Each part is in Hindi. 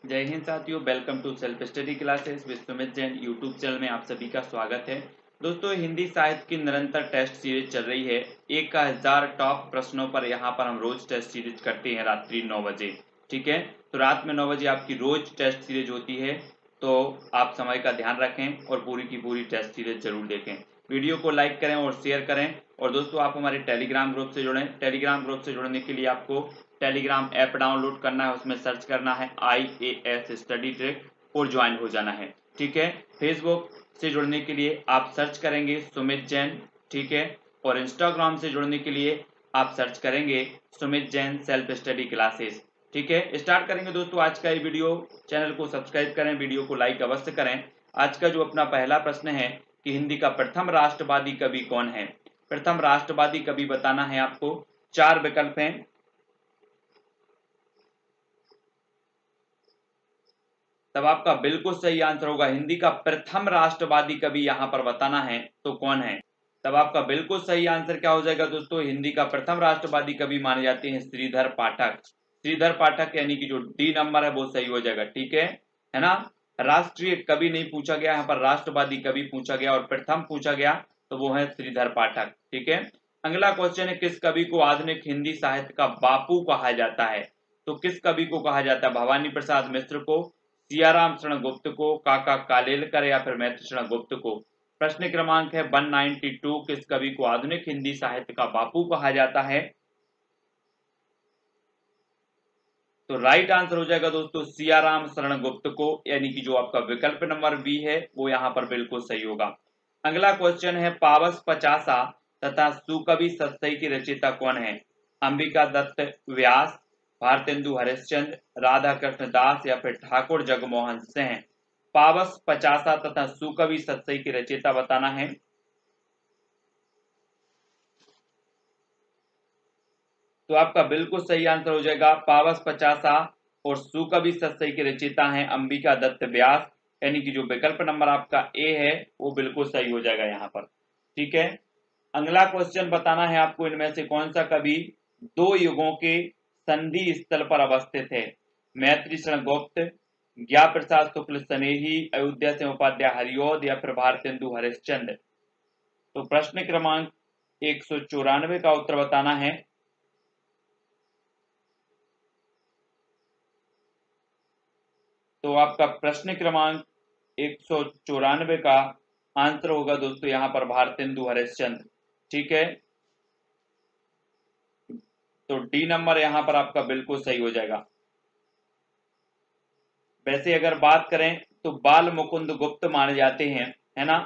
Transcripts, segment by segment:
जय हिंद साथियों, welcome to self study classes with Sumit Jain YouTube channel में आप सभी का स्वागत है। दोस्तों, हिंदी साहित्य की निरंतर टेस्ट सीरीज चल रही है। 1000 टॉप प्रश्नों पर यहाँ पर हम रोज टेस्ट सीरीज करते हैं रात्रि 9 बजे। ठीक है, तो रात में 9 बजे आपकी रोज टेस्ट सीरीज होती है, तो आप समय का ध्यान रखें और पूरी की पूरी टेस्ट सीरीज जरूर देखें। वीडियो को लाइक करें और शेयर करें। और दोस्तों, आप हमारे टेलीग्राम ग्रुप से जुड़ें। टेलीग्राम ग्रुप से जुड़ने के लिए आपको टेलीग्राम ऐप डाउनलोड करना है, उसमें सर्च करना है IAS स्टडी ट्रिक और ज्वाइन हो जाना है। ठीक है, फेसबुक से जुड़ने के लिए आप सर्च करेंगे सुमित जैन। ठीक है, और इंस्टाग्राम से जुड़ने के लिए आप सर्च करेंगे Sumit Jain self study classes. ठीक है, स्टार्ट करेंगे दोस्तों आज का ये वीडियो। चैनल को सब्सक्राइब करें, वीडियो को लाइक अवश्य करें। आज का जो अपना पहला प्रश्न है कि हिंदी का प्रथम राष्ट्रवादी कवि कौन है। प्रथम राष्ट्रवादी कवि बताना है आपको। 4 विकल्प हैं। तब आपका बिल्कुल सही आंसर होगा हिंदी का प्रथम राष्ट्रवादी कवि यहाँ पर बताना है तो कौन है। तब आपका बिल्कुल सही आंसर क्या हो जाएगा दोस्तों, हिंदी का प्रथम राष्ट्रवादी कवि माने जाते हैं श्रीधर पाठक। श्रीधर पाठक यानी कि जो डी नंबर है वो सही हो जाएगा। ठीक है ना। राष्ट्रीय कवि नहीं पूछा गया यहाँ पर, राष्ट्रवादी कवि पूछा गया और प्रथम पूछा गया, तो वो है श्रीधर पाठक। ठीक है, अगला क्वेश्चन है किस कवि को आधुनिक हिंदी साहित्य का बापू कहा जाता है। तो किस कवि को कहा जाता है, भवानी प्रसाद मिश्र को, सियाराम शरण गुप्त को, काका कालेलकर या फिर मैत्री शरण गुप्त को। प्रश्न क्रमांक है 192, किस कवि को आधुनिक हिंदी साहित्य का बापू कहा जाता है। तो राइट आंसर हो जाएगा दोस्तों सियाराम शरण गुप्त को, यानी कि जो आपका विकल्प नंबर बी है वो यहाँ पर बिल्कुल सही होगा। अगला क्वेश्चन है पावस पचासा तथा सुकवि सत्सई की रचयिता कौन है। अंबिका दत्त व्यास, भारतेंदु हरिश्चंद्र, राधा कृष्ण दास या फिर ठाकुर जगमोहन सिंह। पावस पचासा तथा सुकवि सत्सई की रचयिता बताना है। तो आपका बिल्कुल सही आंसर हो जाएगा पावस पचासा और सुकवि सत्सई के रचयिता हैं अंबिका दत्त व्यास, यानी कि जो विकल्प नंबर आपका ए है वो बिल्कुल सही हो जाएगा यहाँ पर। ठीक है, अगला क्वेश्चन बताना है आपको इनमें से कौन सा कवि 2 युगों के संधि स्थल पर अवस्थित है। मैत्री शरण गुप्त, ज्ञा प्रसाद शुक्ल स्नेही, अयोध्या सिंह उपाध्याय हरिऔध या फिर भारतेंदु हरिश्चंद्र। तो प्रश्न क्रमांक 194 का उत्तर बताना है। तो आपका प्रश्न क्रमांक 194 का आंसर होगा दोस्तों यहाँ पर भारतेंदु हरिश्चंद्र। ठीक है, तो डी नंबर यहाँ पर आपका बिल्कुल सही हो जाएगा। वैसे अगर बात करें तो बाल मुकुंद गुप्त माने जाते हैं, है ना।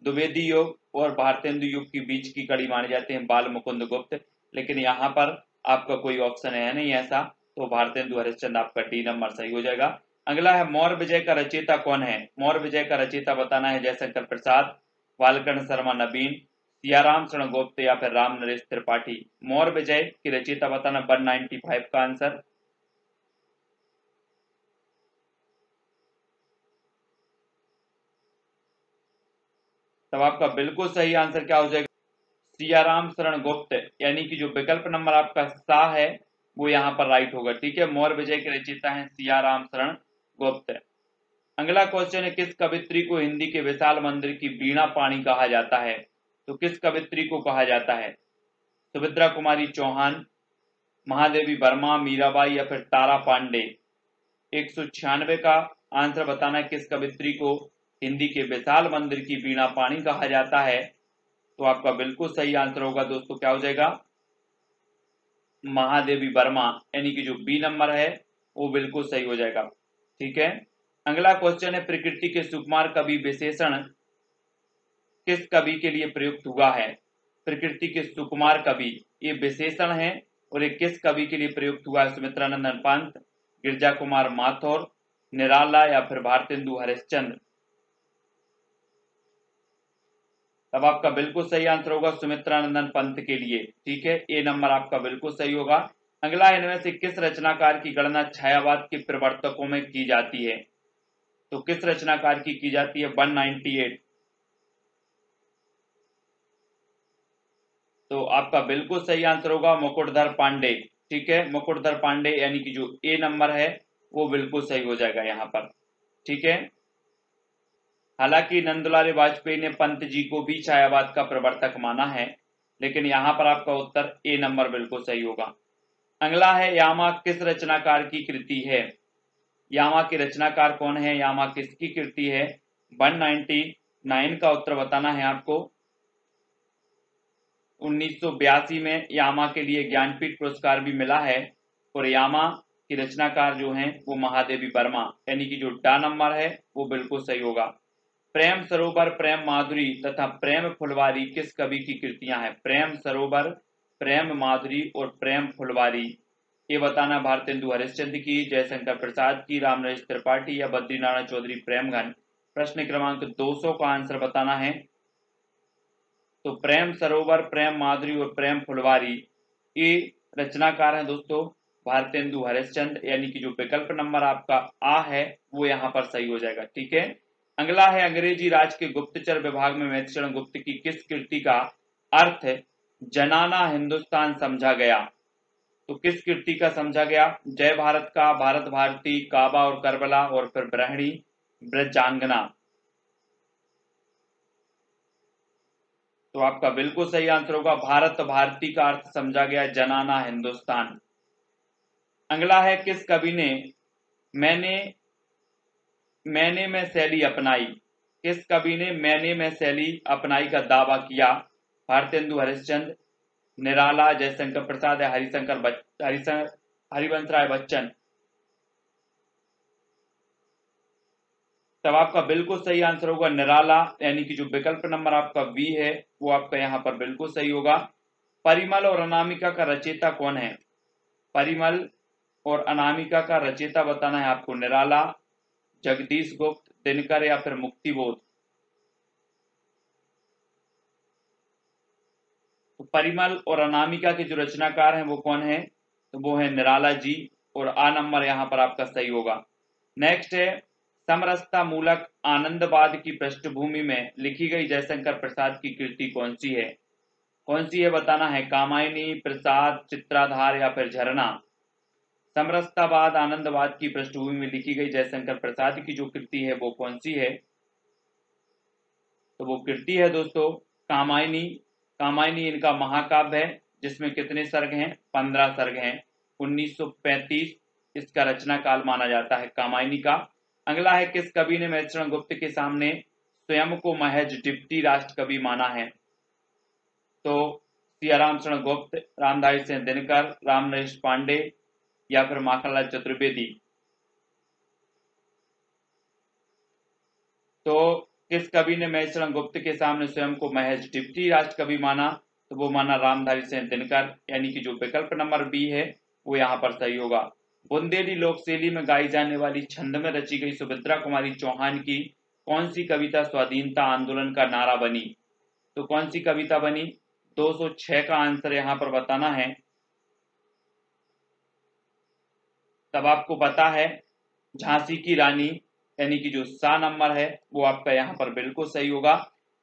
द्विवेदी युग और भारतेंदु युग के बीच की कड़ी माने जाते हैं बाल मुकुंद गुप्त, लेकिन यहाँ पर आपका कोई ऑप्शन है नहीं ऐसा, तो भारतेंदु हरिश्चंद्र आपका डी नंबर सही हो जाएगा। अगला है मौर्य विजय का रचयिता कौन है। मौर्य विजय का रचयिता बताना है जयशंकर प्रसाद, बालकर्ण शर्मा नवीन, सियाराम शरण गुप्त या फिर राम नरेश त्रिपाठी। मौर्य विजय की रचयिता बताना 195 का आंसर। तब आपका बिल्कुल सही आंसर क्या हो जाएगा, सियाराम शरण गुप्त, यानी कि जो विकल्प नंबर आपका सा है वो यहाँ पर राइट होगा। ठीक है, मौर्य विजय के रचयिता हैं सियाराम शरण गुप्त। अगला क्वेश्चन है किस कवित्री को हिंदी के विशाल मंदिर की वीणा पाणी कहा जाता है। तो किस कवित्री को कहा जाता है, सुभद्रा कुमारी चौहान, महादेवी वर्मा, मीराबाई या फिर तारा पांडे। 196 का आंसर बताना है किस कवित्री को हिंदी के विशाल मंदिर की वीणा पाणी कहा जाता है। तो आपका बिल्कुल सही आंसर होगा दोस्तों, क्या हो जाएगा, महादेवी वर्मा, यानी कि जो बी नंबर है वो बिल्कुल सही हो जाएगा। ठीक है, अगला क्वेश्चन है प्रकृति के सुकुमार कवि विशेषण किस कवि के लिए प्रयुक्त हुआ है। प्रकृति के सुकुमार कवि ये विशेषण है और ये किस कवि के लिए प्रयुक्त हुआ है। सुमित्रानंदन पंत, गिरजा कुमार माथुर, निराला या फिर भारतेंदु हरिश्चंद्र। तब आपका बिल्कुल सही आंसर होगा सुमित्रानंदन पंत के लिए। ठीक है, ए नंबर आपका बिल्कुल सही होगा। अगला इनमें से किस रचनाकार की गणना छायावाद के प्रवर्तकों में की जाती है। तो किस रचनाकार की जाती है 198। तो आपका बिल्कुल सही आंसर होगा मुकुटधर पांडे। ठीक है, मुकुटधर पांडे, यानी कि जो ए नंबर है वो बिल्कुल सही हो जाएगा यहाँ पर। ठीक है, हालांकि नंदलाल वाजपेयी ने पंत जी को भी छायावाद का प्रवर्तक माना है, लेकिन यहाँ पर आपका उत्तर ए नंबर बिल्कुल सही होगा। अगला है यामा किस रचनाकार की कृति है? यामा के रचनाकार कौन है? यामा किसकी कृति है? 199 का उत्तर बताना है आपको। 1982 में यामा के लिए ज्ञानपीठ पुरस्कार भी मिला है, और यामा की रचनाकार जो हैं वो महादेवी वर्मा, यानी कि जो डा नंबर है वो बिल्कुल सही होगा। प्रेम सरोवर, प्रेम माधुरी तथा प्रेम फुलवारी किस कवि की कृतियां हैं? प्रेम सरोवर, प्रेम माधुरी और प्रेम फुलवारी, ये बताना भारतेंदु हरिश्चंद्र की, जयशंकर प्रसाद की, रामनरेश त्रिपाठी या बद्रीनारायण चौधरी प्रेमघन। प्रश्न क्रमांक 200 का आंसर बताना है। तो प्रेम सरोवर, प्रेम माधुरी और प्रेम फुलवारी ये रचनाकार हैं दोस्तों भारतेंदु हरिश्चंद्र, यानी कि जो विकल्प नंबर आपका आ है वो यहाँ पर सही हो जाएगा। ठीक है, अगला है अंग्रेजी राज के गुप्तचर विभाग में मैथिलीशरण गुप्त की किस कृति का अर्थ जनाना हिंदुस्तान समझा गया? तो किस कृति का समझा गया? जय भारत का, भारत भारती, काबा और करबला, और फिर ब्रहणी ब्रजांगना। तो आपका बिल्कुल सही आंसर होगा भारत भारती का अर्थ समझा गया जनाना हिंदुस्तान। अगला है किस कवि ने मैंने मैंने में शैली अपनाई? किस कवि ने मैंने में शैली अपनाई का दावा किया? भारतेंदु हरिश्चंद्र, निराला, जयशंकर प्रसाद या हरिवंश राय बच्चन। तब आपका बिल्कुल सही आंसर होगा निराला, यानी कि जो विकल्प नंबर आपका बी है वो आपका यहाँ पर बिल्कुल सही होगा। परिमल और अनामिका का रचयिता कौन है? परिमल और अनामिका का रचयिता बताना है आपको। निराला, जगदीश गुप्त, दिनकर या फिर मुक्तिबोध। तो परिमल और अनामिका के जो रचनाकार हैं वो कौन है? तो वो है निराला जी, और आ नंबर यहाँ पर आपका सही होगा। नेक्स्ट है समरसता मूलक आनंदवाद की पृष्ठभूमि में लिखी गई जयशंकर प्रसाद की कृति कौन सी है? कौन सी है बताना है। कामायनी, प्रसाद, चित्राधार या फिर झरना। समरसतावाद आनंदवाद की पृष्ठभूमि में लिखी गई जयशंकर प्रसाद की जो कृति है वो कौन सी है? तो वो कृति है दोस्तों कामायनी। कामायनी इनका महाकाव्य है, जिसमें कितने सर्ग हैं? 15 सर्ग हैं। 1935 इसका रचना काल माना जाता है कामायनी का। अगला है किस कवि ने मैथिलीशरण गुप्त के सामने स्वयं को महज डिप्टी राष्ट्र कवि माना है? तो सियाराम शरण गुप्त, रामधारी सिंह दिनकर, रामनरेश पांडे या फिर माखनलाल चतुर्वेदी। तो किस कवि ने मैथिलीशरण गुप्त के सामने स्वयं को महज डिप्टी राष्ट्र कवि माना? तो वो माना रामधारी सिंह दिनकर, यानी कि जो विकल्प नंबर बी है वो यहाँ पर सही होगा। बुंदेली लोकशैली में गाई जाने वाली छंद में रची गई सुभद्रा कुमारी चौहान की कौन सी कविता स्वाधीनता आंदोलन का नारा बनी? तो कौन सी कविता बनी? 206 का आंसर यहाँ पर बताना है। तब आपको पता है झांसी की रानी, यानी कि जो सा नंबर है वो आपका यहाँ पर बिल्कुल सही होगा।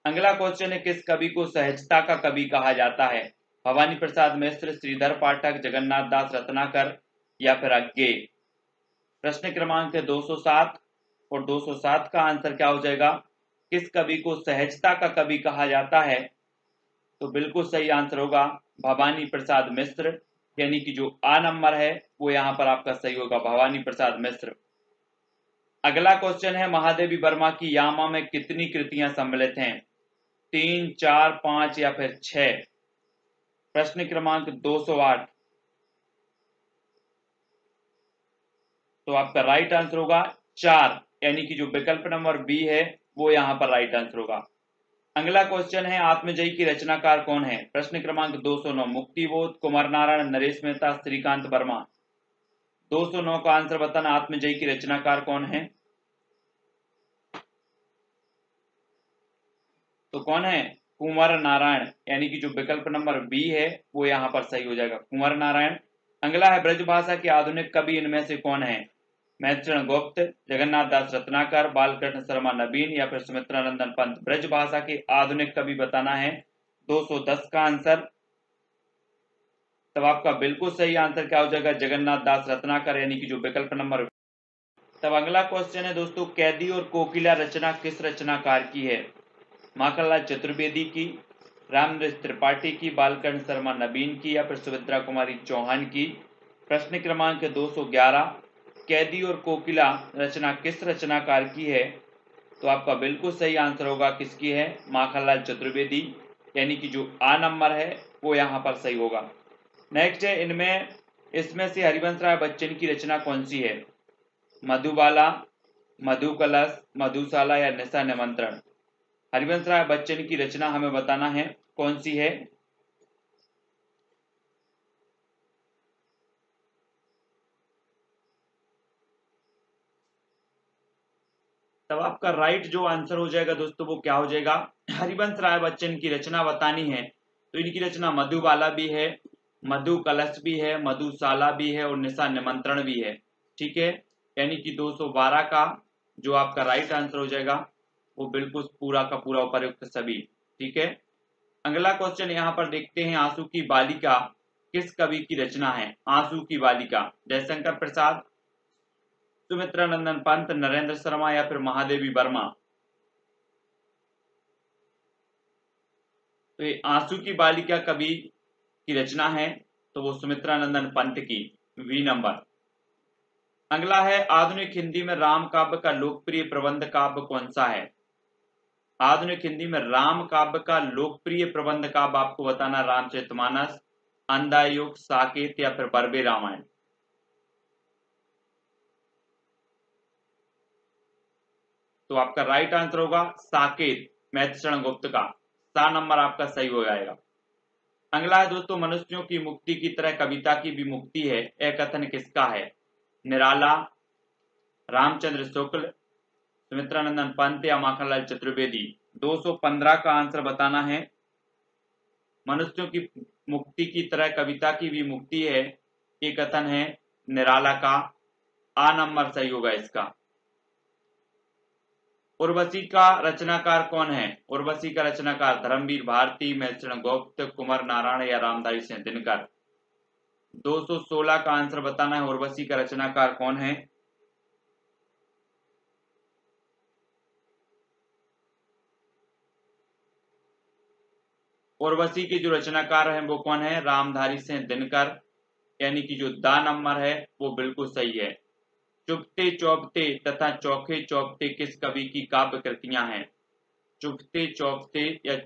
अगला क्वेश्चन है किस कवि को सहजता का कवि कहा जाता है? भवानी प्रसाद मिश्र, श्रीधर पाठक, जगन्नाथ दास रत्नाकर या फिर अज्ञे। प्रश्न क्रमांक है 207, और 207 का आंसर क्या हो जाएगा? किस कवि को सहजता का कवि कहा जाता है? तो बिल्कुल सही आंसर होगा भवानी प्रसाद मिश्र, यानी कि जो आ नंबर है वो यहाँ पर आपका सही होगा भवानी प्रसाद मिश्र। अगला क्वेश्चन है महादेवी वर्मा की यामा में कितनी कृतियां सम्मिलित हैं? 3, 4, 5 या फिर 6। प्रश्न क्रमांक 208। तो आपका राइट आंसर होगा 4, यानी कि जो विकल्प नंबर बी है वो यहाँ पर राइट आंसर होगा। अगला क्वेश्चन है आत्मजयी की रचनाकार कौन है? प्रश्न क्रमांक 209। मुक्तिबोध, कुमार नारायण, नरेश मेहता, श्रीकांत वर्मा। 209 का आंसर बताना आत्मजयी की रचनाकार कौन है? तो कौन है? कुंवर नारायण, यानी कि जो विकल्प नंबर बी है वो यहाँ पर सही हो जाएगा कुंवर नारायण। अगला है ब्रजभाषा के आधुनिक कवि इनमें से कौन है? मैथिलीशरण गुप्त, जगन्नाथ दास रत्नाकर, बालकृष्ण शर्मा नवीन या फिर सुमित्रा नंदन पंत। ब्रजभाषा के आधुनिक कवि बताना है। 210 का आंसर। तब आपका बिल्कुल सही आंसर क्या हो जाएगा? जगन्नाथ दास रत्नाकर, यानी कि जो विकल्प नंबर तब अगला क्वेश्चन है दोस्तों, कैदी और कोकिला रचना किस रचनाकार की है? माखनलाल चतुर्वेदी की, रामनरेश त्रिपाठी की, बालकर्ण शर्मा नवीन की, या फिर सुमित्रा कुमारी चौहान की? प्रश्न क्रमांक 211, कैदी और कोकिला रचना किस रचनाकार की है? तो आपका बिल्कुल सही आंसर होगा किसकी है? माखनलाल चतुर्वेदी, यानी कि जो आ नंबर है वो यहाँ पर सही होगा। नेक्स्ट है, इसमें से हरिवंश राय बच्चन की रचना कौन सी है? मधुबाला, मधु कलश, मधुशाला या निशा निमंत्रण? हरिवंश राय बच्चन की रचना हमें बताना है कौन सी है। तब आपका राइट जो आंसर हो जाएगा दोस्तों वो क्या हो जाएगा? हरिवंश राय बच्चन की रचना बतानी है तो इनकी रचना मधुबाला भी है, मधु कलश भी है, मधुशाला भी है और निशा निमंत्रण भी है। ठीक है, यानी कि 212 का जो आपका राइट आंसर हो जाएगा वो बिल्कुल पूरा का पूरा उपयुक्त सभी। ठीक है, अगला क्वेश्चन यहाँ पर देखते हैं, आंसू की बालिका किस कवि की रचना है? आंसू की बालिका, जयशंकर प्रसाद, सुमित्रा नंदन पंत, नरेंद्र शर्मा या फिर महादेवी वर्मा? तो ये आंसू की बालिका कवि की रचना है तो वो सुमित्रा नंदन पंत की, वी नंबर। अगला है, आधुनिक हिंदी में राम काव्य का लोकप्रिय प्रबंध काव्य कौन सा है? आधुनिक हिंदी में राम काव्य का लोकप्रिय प्रबंध काव्य आपको बताना, रामचरितमानस, अंधायुग, साकेत या फिर बर्बे रामायण? तो आपका राइट आंसर होगा साकेत, मैथिली गुप्त का, सा नंबर आपका सही हो जाएगा। अगला है दोस्तों, मनुष्यों की मुक्ति की तरह कविता की भी मुक्ति है, यह कथन किसका है? निराला, रामचंद्र शुक्ल, सुमित्रानंदन पंत या माखनलाल चतुर्वेदी? 215 का आंसर बताना है। मनुष्यों की मुक्ति की तरह कविता की भी मुक्ति है, ये कथन है निराला का, आ नंबर सही होगा इसका। उर्वशी का रचनाकार कौन है? उर्वशी का रचनाकार धर्मवीर भारती, मैत्रेय गुप्त, कुमार नारायण या रामधारी सिंह दिनकर? 216 का आंसर बताना है, उर्वशी का रचनाकार कौन है? उर्वशी के जो रचनाकार हैं वो कौन है? रामधारी सिंह दिनकर, यानी कि जो दा नंबर है वो बिल्कुल सही है। चुपते चौपते तथा चौखे चौपते किस कवि की काव्य कृतियां हैं? चुपते चौपते या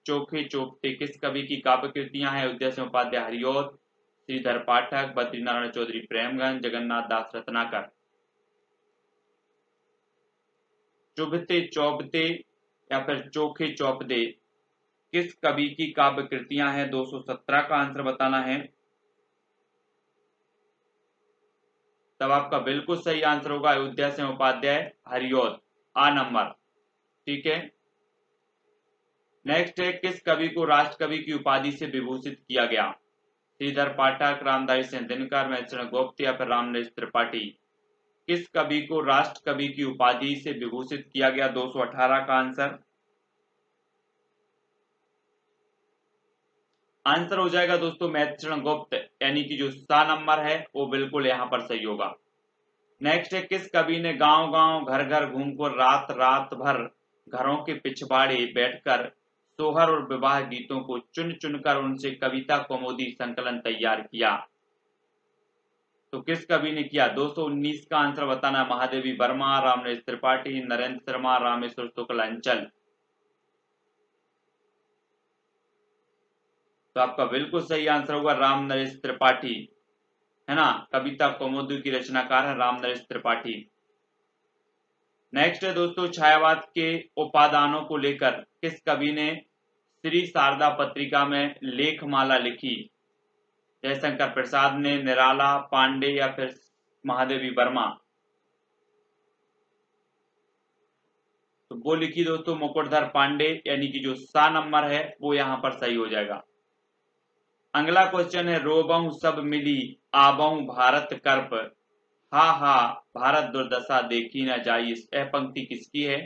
चोखे चौपते किस कवि की काव्य कृतियां हैं? उदय सिंह उपाध्याय हरिऔध, श्रीधर पाठक, बद्रीनारायण चौधरी प्रेमगंज, जगन्नाथ दास रत्नाकर? चुभते चौपते या फिर चोखे चौपते किस कवि की काव्य कृतियां हैं? 217 का आंसर बताना है। तब आपका बिल्कुल सही आंसर होगा अयोध्या सिंह उपाध्याय हरिऔध, आ नंबर। ठीक है, नेक्स्ट है, किस कवि को राष्ट्र कवि की उपाधि से विभूषित किया गया? श्रीधर पाठक, रामधारी सिंह दिनकर, मैत्रेय गुप्त या फिर रामनरेश त्रिपाठी? किस कवि को राष्ट्र कवि की उपाधि से विभूषित किया गया? 218 का आंसर। आंसर हो जाएगा दोस्तों मैत्रेय गुप्त, यानी कि जो सा नंबर है वो बिल्कुल यहाँ पर सही होगा। नेक्स्ट है, किस कवि ने गांव गांव घर घर घूमकर रात रात भर घरों के पिछवाड़े बैठकर सोहर और विवाह गीतों को चुन चुनकर उनसे कविता कौमुदी संकलन तैयार किया? तो किस कवि ने किया? 219 का आंसर बताना, महादेवी वर्मा, रामनरेश त्रिपाठी, नरेंद्र शर्मा, रामेश्वर शुक्ल अंचल? तो आपका बिल्कुल सही आंसर होगा रामनरेश त्रिपाठी, है ना, कविता कौमुदी की रचनाकार है रामनरेश त्रिपाठी। नेक्स्ट है दोस्तों, छायावाद के उपादानों को लेकर किस कवि ने श्री शारदा पत्रिका में लेखमाला लिखी? जयशंकर प्रसाद ने, निराला, पांडे या फिर महादेवी वर्मा? तो वो लिखी दोस्तों मुकुटधर पांडे, यानी कि जो सा नंबर है वो यहाँ पर सही हो जाएगा। अगला क्वेश्चन है, रोबहु सब मिली आबहु भारत कर्प, हा हा भारत दुर्दशा देखी न जाई, यह पंक्ति किसकी है?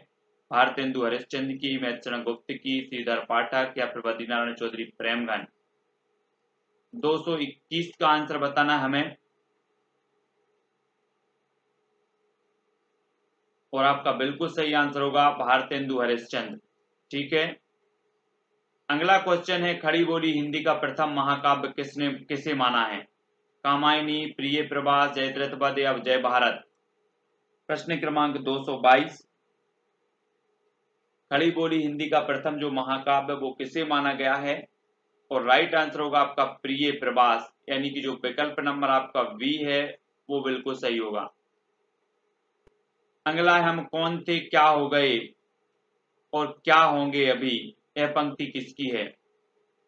भारतेंदु हरिश्चंद्र की, मैत्रेय गुप्त की, श्रीधर पाठक या फिर बद्रीनारायण चौधरी प्रेमगंज? 221 का आंसर बताना हमें। और आपका बिल्कुल सही आंसर होगा भारतेंदु हरिश्चंद्र। ठीक है, अगला क्वेश्चन है, खड़ी बोली हिंदी का प्रथम महाकाव्य किसे माना है? कामायनी, प्रिय प्रवास, जयद्रथ वध या जय भारत? प्रश्न क्रमांक 222, खड़ी बोली हिंदी का प्रथम जो महाकाव्य वो किसे माना गया है? और राइट आंसर होगा आपका प्रिय प्रवास, यानी कि जो विकल्प नंबर आपका बी है वो बिल्कुल सही होगा। अगला है, हम कौन थे क्या हो गए और क्या होंगे अभी, यह पंक्ति किसकी है?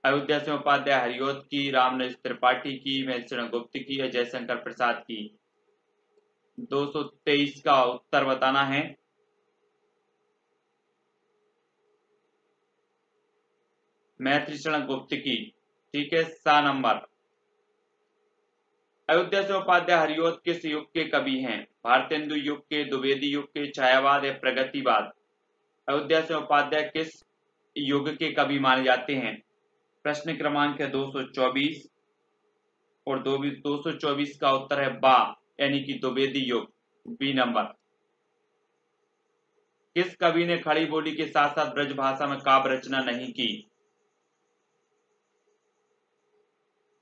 अयोध्या सिंह उपाध्याय हरिऔध की, रामनरेश त्रिपाठी की, महेश गुप्त की या जयशंकर प्रसाद की? 223 का उत्तर बताना है। मैत्रीचरण गुप्त की। ठीक है, 7 नंबर। अयोध्या सिंह उपाध्याय हरिऔध किस युग के कवि हैं? भारतेंदु युग के, द्विवेदी युग के, छायावाद या प्रगतिवाद? अयोध्या सिंह उपाध्याय किस युग के कवि माने जाते हैं? प्रश्न क्रमांक है 224 और 224 का उत्तर है बा, यानी कि द्विवेदी युग, बी नंबर। किस कवि ने खड़ी बोली के साथ साथ ब्रज भाषा में काव्य रचना नहीं की?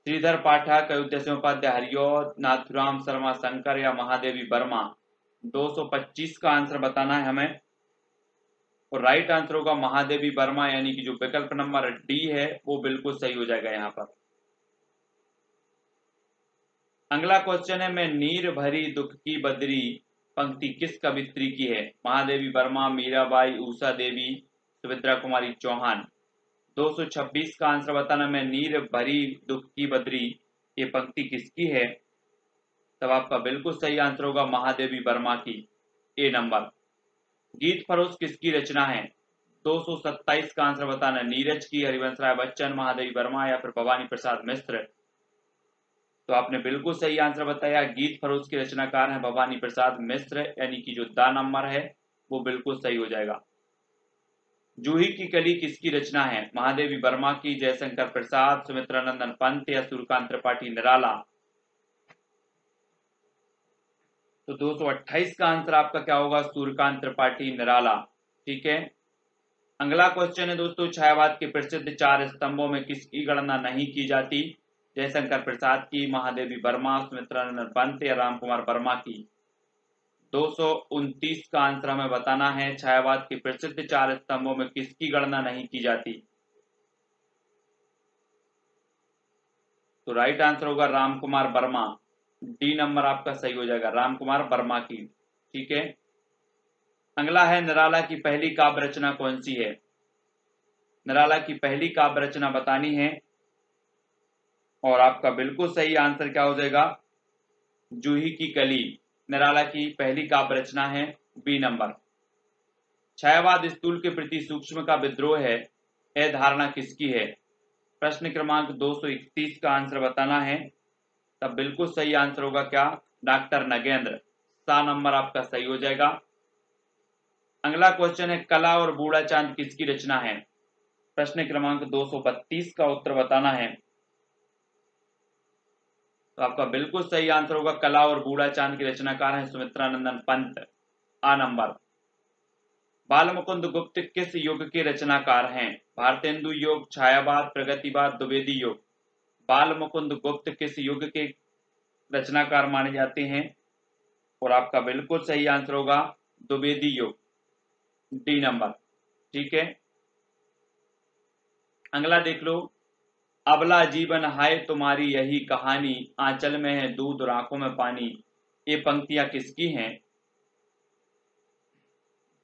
श्रीधर पाठक, अयोध्या सिंह उपाध्याय हरिऔध, नाथुराम शर्मा शंकर या महादेवी वर्मा? 225 का आंसर बताना है हमें और राइट आंसर होगा महादेवी वर्मा, यानी कि जो विकल्प नंबर डी है वो बिल्कुल सही हो जाएगा यहाँ पर। अगला क्वेश्चन है, मैं नीर भरी दुख की बदरी पंक्ति किस कवित्री की है? महादेवी वर्मा, मीराबाई, उषा देवी, सुभद्रा कुमारी चौहान? 226 का आंसर बताना, मैं नीर भरी दुख की बदरी ये पंक्ति किसकी है? तब आपका बिल्कुल सही आंसर होगा महादेवी वर्मा की, ए नंबर। गीत फरोश किसकी रचना है? 227 का आंसर बताना, नीरज की, हरिवंश राय बच्चन, महादेवी वर्मा या फिर भवानी प्रसाद मिश्र? तो आपने बिल्कुल सही आंसर बताया, गीत फरोश के रचनाकार हैं भवानी प्रसाद मिश्र, यानी कि जो दा नंबर है वो बिल्कुल सही हो जाएगा। जूही की कली किसकी रचना है? महादेवी वर्मा की, जयशंकर प्रसाद, सुमित्रानंदन पंत या सूर्यकांत त्रिपाठी निराला? तो 228 का आंसर आपका क्या होगा? सूर्यकांत त्रिपाठी निराला। ठीक है, अगला क्वेश्चन है दोस्तों, छायावाद के प्रसिद्ध 4 स्तंभों में किसकी गणना नहीं की जाती? जयशंकर प्रसाद की, महादेवी वर्मा, सुमित्रानंदन पंत या रामकुमार वर्मा की? 229 का आंसर हमें बताना है, छायावाद के प्रसिद्ध 4 स्तंभों में किसकी गणना नहीं की जाती? तो राइट आंसर होगा रामकुमार वर्मा, डी नंबर आपका सही हो जाएगा, रामकुमार वर्मा की। ठीक है, अगला है, निराला की पहली काव्य रचना कौन सी है? निराला की पहली काव्य रचना बतानी है और आपका बिल्कुल सही आंसर क्या हो जाएगा? जूही की कली निराला की पहली काव्य रचना है, बी नंबर। छायावाद स्थूल के प्रति सूक्ष्म का विद्रोह है, यह धारणा किसकी है? प्रश्न क्रमांक 231 का आंसर बताना है, तब बिल्कुल सही आंसर होगा क्या? डॉक्टर नगेंद्र, सा नंबर आपका सही हो जाएगा। अगला क्वेश्चन है, कला और बूढ़ा चांद किसकी रचना है? प्रश्न क्रमांक 232 का उत्तर बताना है, तो आपका बिल्कुल सही आंसर होगा कला और बूढ़ा चांद के रचनाकार हैं सुमित्रानंदन पंत, आ नंबर। बाल मुकुंद गुप्त किस युग के रचनाकार हैं? भारतेंदु युग, छायावाद, प्रगतिवाद, द्विवेदी युग? बाल मुकुंद गुप्त किस युग के रचनाकार माने जाते हैं? और आपका बिल्कुल सही आंसर होगा द्विवेदी युग, डी नंबर। ठीक है, अगला देख लो, अबला जीवन हाय तुम्हारी यही कहानी, आंचल में है दूध और आंखों में पानी, ये पंक्तियां किसकी हैं?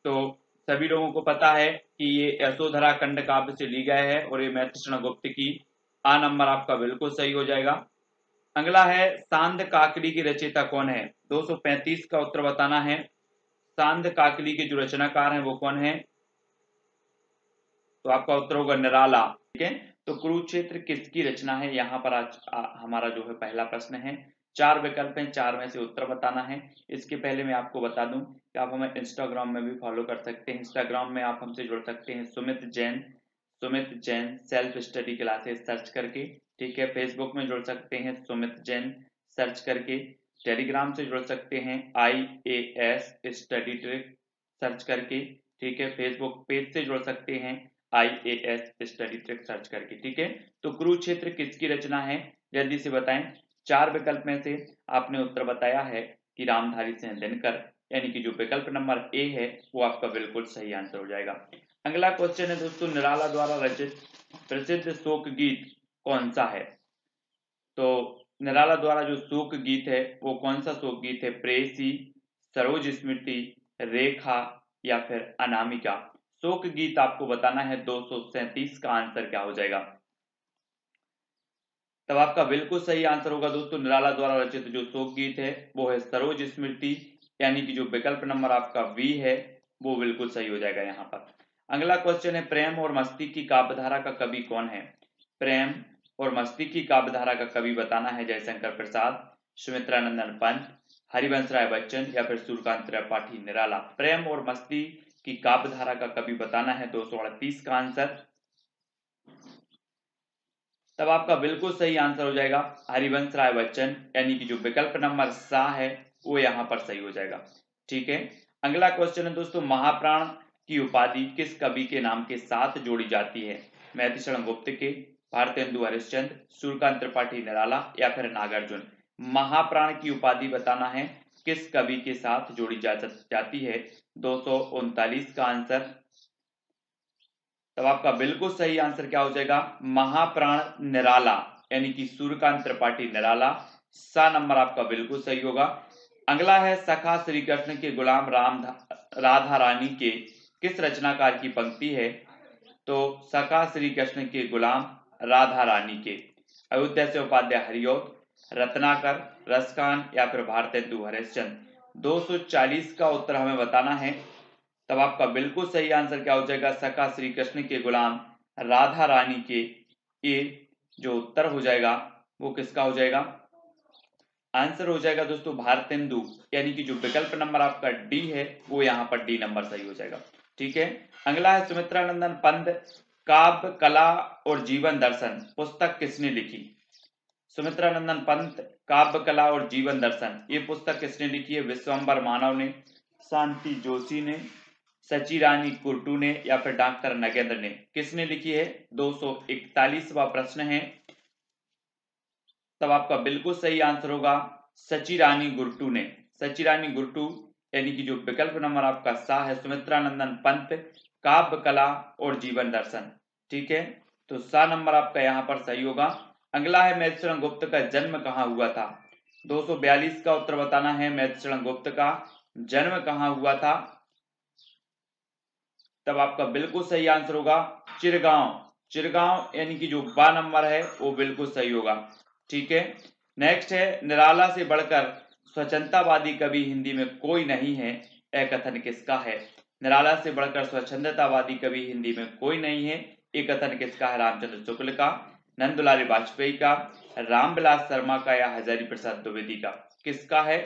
तो सभी लोगों को पता है कि ये यशोधरा खंड काव्य से ली गया है और ये मैत्रेयी गुप्त की, आ नंबर आपका बिल्कुल सही हो जाएगा। अगला है, सांद काकली की रचयिता कौन है? 235 का उत्तर बताना है, सांद काकली के जो रचनाकार हैं वो कौन है? तो आपका उत्तर होगा निराला। ठीक है, तो कुरुक्षेत्र किसकी रचना है, यहाँ पर आज हमारा जो है पहला प्रश्न है। 4 विकल्प हैं, 4 में से उत्तर बताना है। इसके पहले मैं आपको बता दूं कि आप हमें इंस्टाग्राम में भी फॉलो कर सकते हैं। इंस्टाग्राम में आप हमसे जुड़ सकते हैं Sumit Jain self study classes search करके। ठीक है, फेसबुक में जुड़ सकते हैं सुमित जैन सर्च करके। टेलीग्राम से जुड़ सकते हैं IAS स्टडी ट्रिक सर्च करके, ठीक है। फेसबुक पेज से जुड़ सकते हैं IAS स्टडी ट्रिक सर्च करके, ठीक है। तो कुरुक्षेत्र किसकी रचना है, जल्दी से बताएं। 4 विकल्प में से आपने उत्तर बताया है कि रामधारी सिंह दिनकर, यानी कि जो विकल्प नंबर ए है वो आपका बिल्कुल सही आंसर हो जाएगा। अगला क्वेश्चन है दोस्तों, निराला द्वारा रचित प्रसिद्ध शोक गीत कौन सा है। तो निराला द्वारा जो शोक गीत है वो कौन सा शोक गीत है, प्रेयसी, सरोज स्मृति, रेखा या फिर अनामिका। शोक गीत आपको बताना है। 237 का आंसर क्या हो जाएगा। तब आपका बिल्कुल सही आंसर होगा दोस्तों, निराला द्वारा रचित जो शोक गीत है वो है सरोज स्मृति, यानी कि जो विकल्प नंबर आपका बी है वो बिल्कुल सही हो जाएगा यहाँ पर। अगला क्वेश्चन है, प्रेम और मस्ती की काव्यधारा का कवि कौन है। प्रेम और मस्ती की काव्यधारा का कवि बताना है जयशंकर प्रसाद, सुमित्रानंदन पंत, हरिवंश राय बच्चन या फिर सूर्यकांत त्रिपाठी निराला। प्रेम और मस्ती की काव्यधारा का कवि बताना है। 238 का आंसर। तब आपका बिल्कुल सही आंसर हो जाएगा हरिवंश राय बच्चन, यानी कि जो विकल्प नंबर सा है वो यहाँ पर सही हो जाएगा, ठीक है। अगला क्वेश्चन है दोस्तों, महाप्राण की उपाधि किस कवि के नाम के साथ जोड़ी जाती है। मैथिशरण गुप्त के, भारतेंदु हरिश्चंद्र, सूर्यकांत त्रिपाठी निराला या फिर नागार्जुन। महाप्राण की उपाधि बताना है किस कवि के साथ जोड़ी जाती है। 239 का आंसर। तब आपका बिल्कुल सही आंसर क्या हो जाएगा, महाप्राण निराला, यानी कि सूर्यकांत त्रिपाठी निराला। सा नंबर आपका बिल्कुल सही होगा। अगला है, सखा श्री कृष्ण के गुलाम राधा रानी के किस रचनाकार की पंक्ति है। तो सखा श्री कृष्ण के गुलाम राधा रानी के, अयोध्या से उपाध्याय हरिऔध, रत्नाकर, रसकान या फिर भारतेंदु हरिश्चंद्र। 240 का उत्तर हमें बताना है। तब आपका बिल्कुल सही आंसर क्या हो जाएगा, सखा श्री कृष्ण के गुलाम राधा रानी के। ये जो उत्तर हो जाएगा वो किसका हो जाएगा, आंसर हो जाएगा दोस्तों भारतेंदु, यानी कि जो विकल्प नंबर आपका डी है वो यहाँ पर डी नंबर सही हो जाएगा, ठीक है। अगला है, सुमित्रानंदन पंत काव्य कला और जीवन दर्शन पुस्तक किसने लिखी। सुमित्रानंदन पंत काव्य कला और जीवन दर्शन, ये पुस्तक किसने लिखी है। विश्वंभर मानव ने, शांति जोशी ने, सची रानी कुर्टू ने या फिर डॉक्टर नगेंद्र ने। किसने लिखी है। 241वां प्रश्न है। तब आपका बिल्कुल सही आंसर होगा सची रानी गुर्टू ने। सची रानी गुर्टू, यानी कि जो विकल्प नंबर आपका सा है, सुमित्रानंदन पंत काव्य कला और जीवन दर्शन, ठीक है। तो सा नंबर आपका यहाँ पर सही होगा। अगला है, मैथिशरण गुप्त का जन्म कहाँ हुआ था। 242 का उत्तर बताना है, मैथिशरण गुप्त का जन्म कहाँ हुआ था। तब आपका बिल्कुल सही आंसर होगा चिरगांव। चिरगांव, यानी कि जो बा नंबर है वो बिल्कुल सही होगा, ठीक है। नेक्स्ट है, निराला से बढ़कर स्वच्छंदतावादी कवि हिंदी में कोई नहीं है, यह कथन किसका है। निराला से बढ़कर स्वच्छंदतावादी कवि हिंदी में कोई नहीं है, ये कथन किसका है। रामचंद्र शुक्ल का, नंदुलाल वाजपेयी का, रामविलास शर्मा का या हजारी प्रसाद द्विवेदी का। किसका है।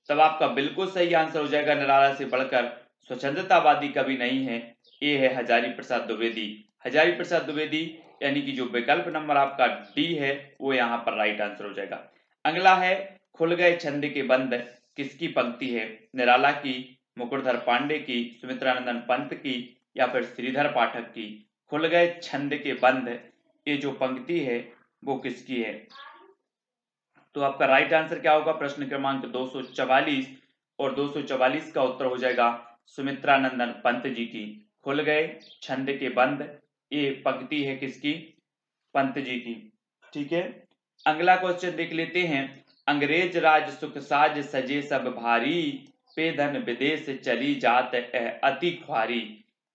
तब आपका बिल्कुल सही आंसर हो जाएगा, निराला से बढ़कर स्वच्छंदतावादी कवि नहीं है, ये है हजारी प्रसाद द्विवेदी। हजारी प्रसाद द्विवेदी, यानी कि जो विकल्प नंबर आपका डी है वो यहाँ पर राइट आंसर हो जाएगा। अगला है, खुल गए छंद के बंद किसकी पंक्ति है। निराला की, मुकुटधर पांडे की, सुमित्रानंदन पंत की या फिर श्रीधर पाठक की। खुल गए छंद के बंद, ये जो पंक्ति है वो किसकी है। तो आपका राइट आंसर क्या होगा, प्रश्न क्रमांक 244, और 244 का उत्तर हो जाएगा सुमित्रानंदन पंत जी की। खुल गए छंद के बंद, ये पंक्ति है किसकी, पंत जी की, ठीक है। अगला क्वेश्चन देख लेते हैं, अंग्रेज राज सुख साज सजे सब भारी, पे धन विदेश चली जात अति ख्वारी।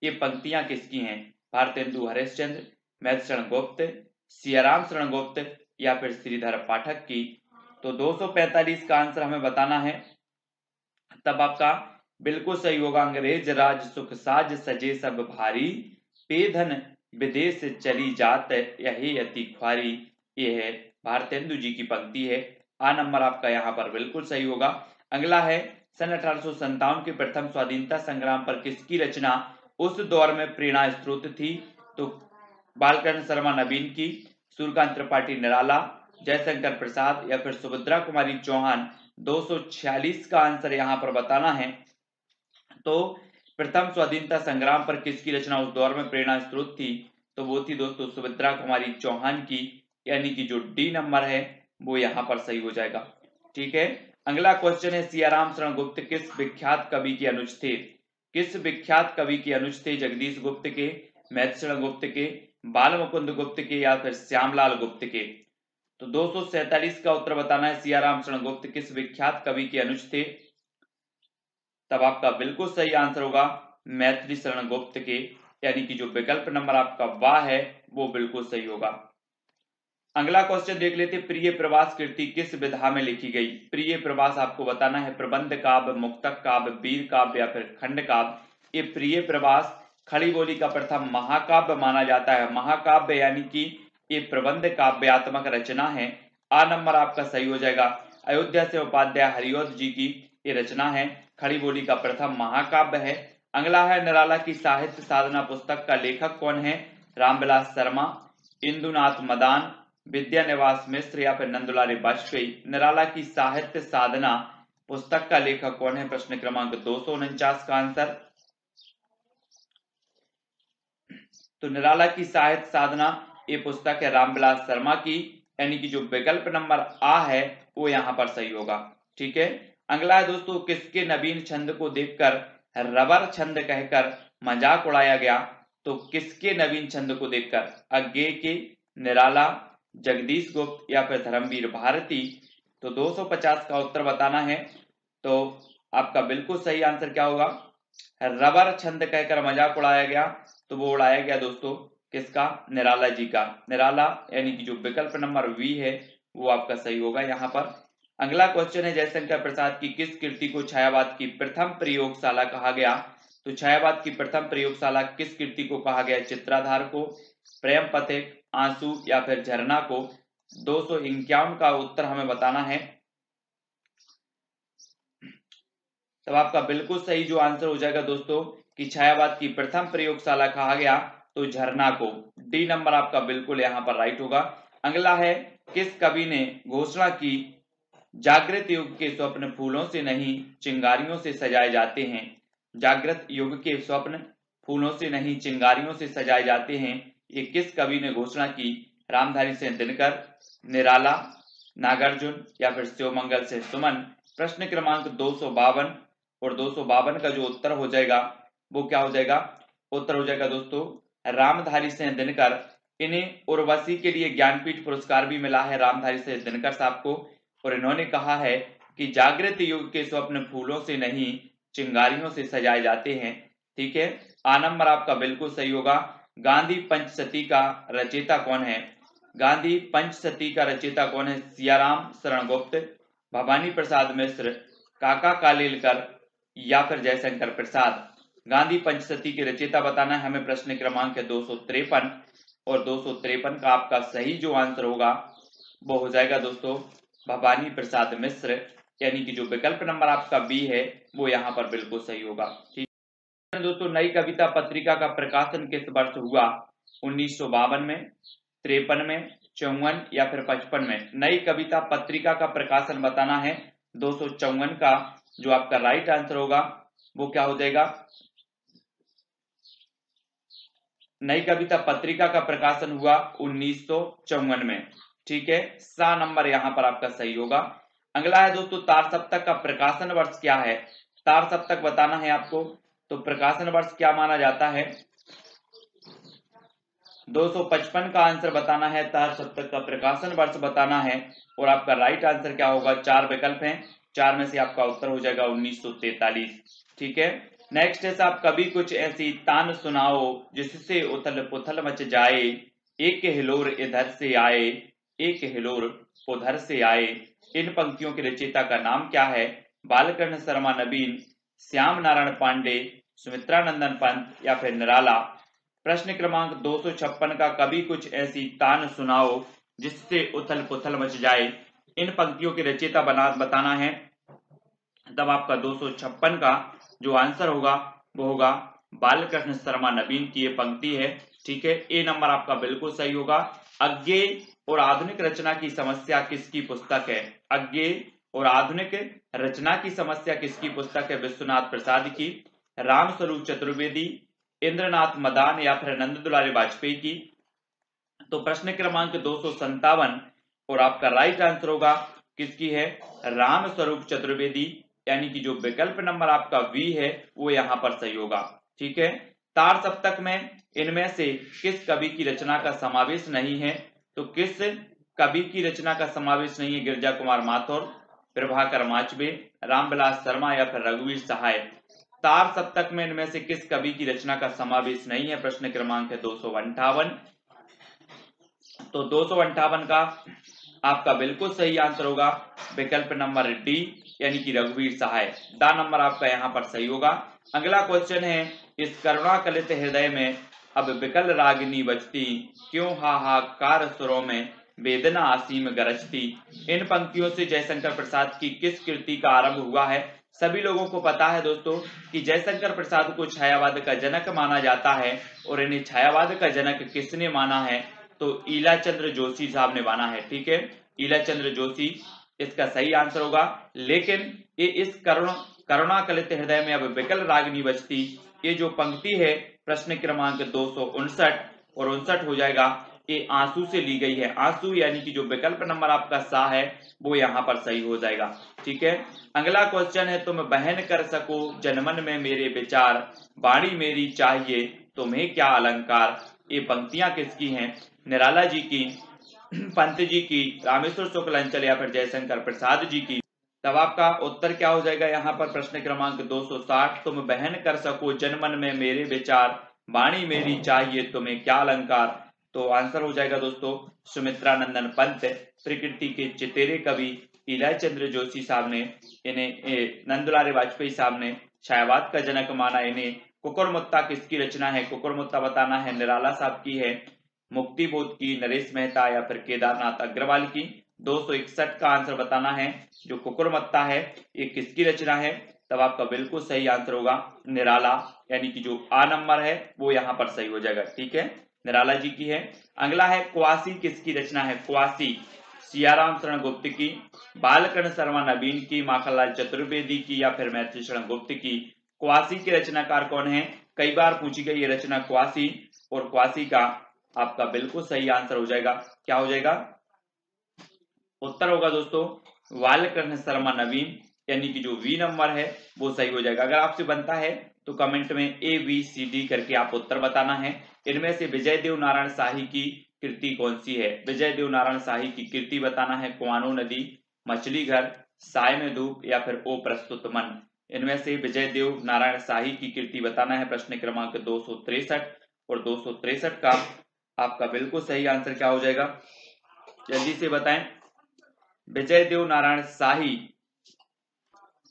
ये पंक्तियां किसकी हैं। भारतेंदु हरिश्चंद्र, मैथिशरण गुप्त, सियाराम शरण गुप्त या फिर श्रीधर पाठक की। तो 245 का आंसर हमें बताना है। तब आपका बिल्कुल सही होगा, अंग्रेज राज सुख साज सजे सब भारी, पे धन विदेश चली जात यही अति ख्वारी। ये है भारतेंदु जी की पंक्ति है। आ नंबर आपका यहाँ पर बिल्कुल सही होगा। अगला है, सन 1857 के प्रथम स्वाधीनता संग्राम पर किसकी रचना उस दौर में प्रेरणा स्रोत थी। तो बालकृष्ण शर्मा नवीन की, सूर्यकांत त्रिपाठी निराला, जयशंकर प्रसाद या फिर सुभद्रा कुमारी चौहान 246 का आंसर यहाँ पर बताना है। तो प्रथम स्वाधीनता संग्राम पर किसकी रचना उस दौर में प्रेरणा स्रोत थी? तो वो थी दोस्तों सुभद्रा कुमारी चौहान की, यानी कि जो डी नंबर है वो यहाँ पर सही हो जाएगा। ठीक है, अगला क्वेश्चन है सियाराम शरण गुप्त किस विख्यात कवि के अनुज थे? किस विख्यात कवि के अनुज थे? जगदीश गुप्त के, मैथिली गुप्त के, बाल मुकुंद गुप्त के, या फिर श्यामलाल गुप्त के? तो 247 का उत्तर बताना है सियाराम शरण गुप्त किस विख्यात कवि के अनुज थे? तब आपका बिल्कुल सही आंसर होगा मैथिली शरण गुप्त के, यानी कि जो विकल्प नंबर आपका वाह है वो बिल्कुल सही होगा। अगला क्वेश्चन देख लेते, प्रिय प्रवास कृति किस विधा में लिखी गई? प्रिय प्रवास आपको बताना है प्रबंध काव्य, मुक्तक काव्य, वीर काव्य या फिर खंड काव्य। ये प्रिय प्रवास खड़ी बोली का प्रथम महाकाव्य माना जाता है। महाकाव्य यानी कि ये प्रबंध काव्यात्मक रचना है। आ नंबर आपका सही हो जाएगा। अयोध्या से उपाध्याय हरिऔध जी की ये रचना है, खड़ी बोली का प्रथम महाकाव्य है। अगला है निराला की साहित्य साधना पुस्तक का लेखक कौन है? रामविलास शर्मा, इंदुनाथ मदान, विद्यानिवास मिश्र या फिर नंदुलारी वाजपेयी। निराला की साहित्य साधना पुस्तक का लेखक कौन है? प्रश्न क्रमांक 249 का आंसर। तो निराला की साहित्य साधना ये पुस्तक है रामविलास शर्मा की, यानी कि जो विकल्प नंबर आ है वो यहाँ पर सही होगा। ठीक है, अगला है दोस्तों किसके नवीन छंद को देखकर रबर छंद कहकर मजाक उड़ाया गया? तो किसके नवीन छंद को देखकर? अज्ञेय के, निराला, जगदीश गुप्त या फिर धर्मवीर भारती? तो 250 का उत्तर बताना है। तो आपका बिल्कुल सही आंसर क्या होगा? रबर छंद कहकर मजाक उड़ाया गया, तो वो उड़ाया गया दोस्तों किसका? निराला जी का। निराला यानी कि जो विकल्प नंबर वी है वो आपका सही होगा यहाँ पर। अगला क्वेश्चन है जयशंकर प्रसाद की किस कृति को छायावाद की प्रथम प्रयोगशाला कहा गया? तो छायावाद की प्रथम प्रयोगशाला किस कृति को कहा गया? चित्राधार को, प्रेम पथिक, आंसू या फिर झरना को? 251 का उत्तर हमें बताना है। तब आपका बिल्कुल सही जो आंसर हो जाएगा दोस्तों कि छायावाद की प्रथम प्रयोगशाला कहा गया तो झरना को। डी नंबर आपका बिल्कुल यहाँ पर राइट होगा। अगला है किस कवि ने घोषणा की जागृत युग के स्वप्न फूलों से नहीं चिंगारियों से सजाए जाते हैं? जागृत युग के स्वप्न फूलों से नहीं चिंगारियों से सजाए जाते हैं, ये किस कवि ने घोषणा की? रामधारी सिंह दिनकर, निराला, नागार्जुन या फिर शिवमंगल से सुमन? प्रश्न क्रमांक 252 और 252 का जो उत्तर हो जाएगा वो क्या हो जाएगा? उत्तर हो जाएगा दोस्तों रामधारी सिंह दिनकर। इन्हें उर्वशी के लिए ज्ञानपीठ पुरस्कार भी मिला है रामधारी सिंह दिनकर साहब को, और इन्होंने कहा है कि जागृत युग के स्वप्न फूलों से नहीं चिंगारियों से सजाए जाते हैं। ठीक है, आ नंबर आपका बिल्कुल सही होगा। गांधी पंचसती का रचयिता कौन है? गांधी पंचसती का रचयिता कौन है? सियाराम शरण गुप्त, भवानी प्रसाद मिश्र, काका कालेलकर या फिर जयशंकर प्रसाद? गांधी पंचसती के रचयिता बताना है हमें। प्रश्न क्रमांक है 253 और 253 का आपका सही जो आंसर होगा वो हो जाएगा दोस्तों भवानी प्रसाद मिश्र, यानी कि जो विकल्प नंबर आपका बी है वो यहाँ पर बिल्कुल सही होगा। ठीक है दोस्तों, नई कविता पत्रिका का प्रकाशन किस वर्ष हुआ? 1952 में, 53 में, 54 या फिर 55 में? नई कविता पत्रिका का प्रकाशन बताना है। 254 का जो आपका राइट आंसर होगा वो क्या हो जाएगा? नई कविता पत्रिका का प्रकाशन हुआ 1954 में। ठीक है, सा नंबर यहाँ पर आपका सही होगा। अगला है दोस्तों तार सप्तक का प्रकाशन वर्ष क्या है? तार सप्तक बताना है आपको। तो प्रकाशन वर्ष क्या माना जाता है? 255 का आंसर बताना है। तार सप्तक का प्रकाशन वर्ष बताना है और आपका राइट आंसर क्या होगा? 4 विकल्प हैं, 4 में से आपका उत्तर हो जाएगा 1943। ठीक है, नेक्स्ट है साहब कभी कुछ ऐसी तान सुनाओ जिससे उथल पुथल मच जाए, एक हिलोर इधर से आए, एक हिलोर उधर से आए। इन पंक्तियों के रचयिता का नाम क्या है? बालकृष्ण शर्मा नवीन, श्याम नारायण पांडे, सुमित्रा नंदन पंत या फिर निराला? प्रश्न क्रमांक 256 का कभी कुछ ऐसी तान सुनाओ जिससे उथल पुथल मच जाए, इन पंक्तियों के रचयिता बताना है। तब आपका 256 का जो आंसर होगा वो होगा बालकृष्ण शर्मा नवीन की ये पंक्ति है। ठीक है, ए नंबर आपका बिल्कुल सही होगा। अज्ञेय और आधुनिक रचना की समस्या किसकी पुस्तक है? अज्ञेय और आधुनिक रचना की समस्या किसकी पुस्तक है? विश्वनाथ प्रसाद की, रामस्वरूप चतुर्वेदी, इंद्रनाथ मदान या फिर नंद दुलारे वाजपेयी की। तो प्रश्न क्रमांक 257 और आपका राइट आंसर होगा किसकी है? रामस्वरूप चतुर्वेदी, यानी कि जो विकल्प नंबर आपका बी है वो यहाँ पर सही होगा। ठीक है। तार सप्तक में इनमें से किस कवि की रचना का समावेश नहीं है? तो किस कवि की रचना का समावेश नहीं है? गिरजा कुमार माथुर, प्रभाकर माचवे, रामविलास शर्मा या फिर रघुवीर सहाय। तार सप्तक में इनमें से किस कवि की रचना का समावेश नहीं है? प्रश्न क्रमांक है 258। तो 258 का आपका बिल्कुल सही आंसर होगा विकल्प नंबर डी, यानी कि रघुवीर सहाय। दा नंबर आपका यहाँ पर सही होगा। अगला क्वेश्चन है, इस करुणा कलित हृदय में अब विकल रागिनी बजती, क्यों हाहाकार सुरों में वेदना असीम गरजती। इन पंक्तियों से जयशंकर प्रसाद की किस कृति का आरंभ हुआ है? सभी लोगों को पता है दोस्तों कि जयशंकर प्रसाद को छायावाद का जनक माना जाता है, और इन्हें छायावाद का जनक किसने माना है? तो ईलाचंद्र जोशी साहब ने माना है। ठीक है, ईलाचंद्र जोशी इसका सही आंसर होगा। लेकिन ये इस करुणा कलित हृदय में अब विकल रागिनी बजती, ये जो पंक्ति है प्रश्न क्रमांक 259 और 59 हो जाएगा, ये आंसू से ली गई है। आंसू यानी कि जो विकल्प नंबर आपका सा है वो यहाँ पर सही हो जाएगा। ठीक है। अगला क्वेश्चन है, तुम बहन कर सको जनमन में मेरे विचार, बाणी मेरी चाहिए तुम्हें क्या अलंकार। ये पंक्तियां किसकी हैं? निराला जी की, पंत जी की, रामेश्वर शुक्ल अंचल या फिर जयशंकर प्रसाद जी की। तब आपका उत्तर क्या हो जाएगा यहाँ पर? प्रश्न क्रमांक 260, तुम बहन कर सको जनमन में मेरे विचार, बाणी मेरी चाहिए तुम्हें क्या अलंकार। तो आंसर हो जाएगा दोस्तों सुमित्रा नंदन पंत, प्रकृति के चितेरे कवि ईलाचंद्र जोशी साहब ने इन्हें, नंदुलारे वाजपेयी साहब ने छायावाद का जनक माना इन्हें। कुकुरमुत्ता किसकी रचना है? कुकुरमुत्ता बताना है निराला साहब की है, मुक्तिबोध की, नरेश मेहता या फिर केदारनाथ अग्रवाल की। 261 का आंसर बताना है, जो कुकुरमुत्ता है ये किसकी रचना है? तब आपका बिल्कुल सही आंसर होगा निराला, यानी कि जो आ नंबर है वो यहाँ पर सही हो जाएगा। ठीक है, निराला जी की है। अगला है, क्वासी किसकी रचना है? क्वासी सियाराम शरण गुप्त की, बालकर्ण शर्मा नवीन की, माखनलाल चतुर्वेदी की या फिर मैथिली शरण गुप्त की। क्वासी के रचनाकार कौन है? कई बार पूछी गई ये रचना क्वासी, और क्वासी का आपका बिल्कुल सही आंसर हो जाएगा। क्या हो जाएगा? उत्तर होगा दोस्तों बालकर्ण शर्मा नवीन, यानी कि जो वी नंबर है वो सही हो जाएगा। अगर आपसे बनता है तो कमेंट में ABCD करके आप उत्तर बताना है। इनमें से विजय देव नारायण शाही की कृति कौन सी है? विजय देव नारायण शाही की कृति बताना है कुआनो नदी, मछली घर, साय में धूप या फिर ओ प्रस्तुत मन। इनमें से विजय देव नारायण शाही की कृति बताना है। प्रश्न क्रमांक 263 और 263 का आपका बिल्कुल सही आंसर क्या हो जाएगा? जल्दी से बताएं। विजय देव नारायण शाही,